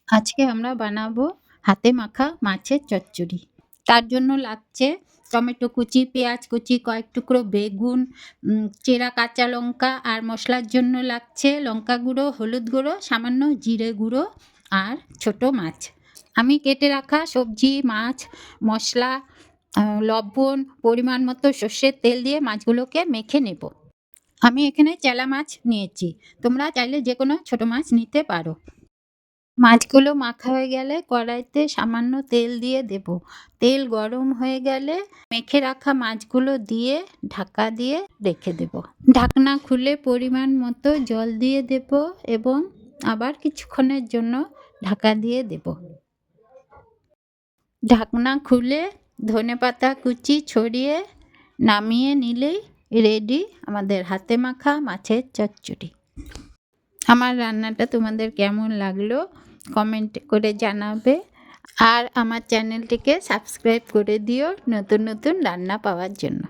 আজকে আমরা বানাবো হাতে মাখা মাছের চচ্চড়ি। তার জন্য লাগছে টমেটো কুচি, পেঁয়াজ কুচি, কয়েক টুকরো বেগুন, চেরা কাঁচা লঙ্কা, আর মশলার জন্য লাগছে লঙ্কা গুঁড়ো, হলুদ গুঁড়ো, সামান্য জিরে গুঁড়ো আর ছোট মাছ। আমি কেটে রাখা সবজি, মাছ, মশলা, লবণ, পরিমাণ মতো সর্ষের তেল দিয়ে মাছগুলোকে মেখে নেব। আমি এখানে চেলা মাছ নিয়েছি, তোমরা চাইলে যে কোনো ছোট মাছ নিতে পারো। মাছগুলো মাখা হয়ে গেলে কড়াইতে সামান্য তেল দিয়ে দেব। তেল গরম হয়ে গেলে মেখে রাখা মাছগুলো দিয়ে ঢাকা দিয়ে রেখে দেব। ঢাকনা খুলে পরিমাণ মতো জল দিয়ে দেব এবং আবার কিছুক্ষণের জন্য ঢাকা দিয়ে দেব। ঢাকনা খুলে ধনেপাতা কুচি ছড়িয়ে নামিয়ে নিলেই রেডি আমাদের হাতে মাখা মাছের চচ্চড়ি। আমার রান্নাটা তোমাদের কেমন লাগলো কমেন্ট করে জানাবে, আর আমার চ্যানেলটিকে সাবস্ক্রাইব করে দিও নতুন নতুন রান্না পাওয়ার জন্য।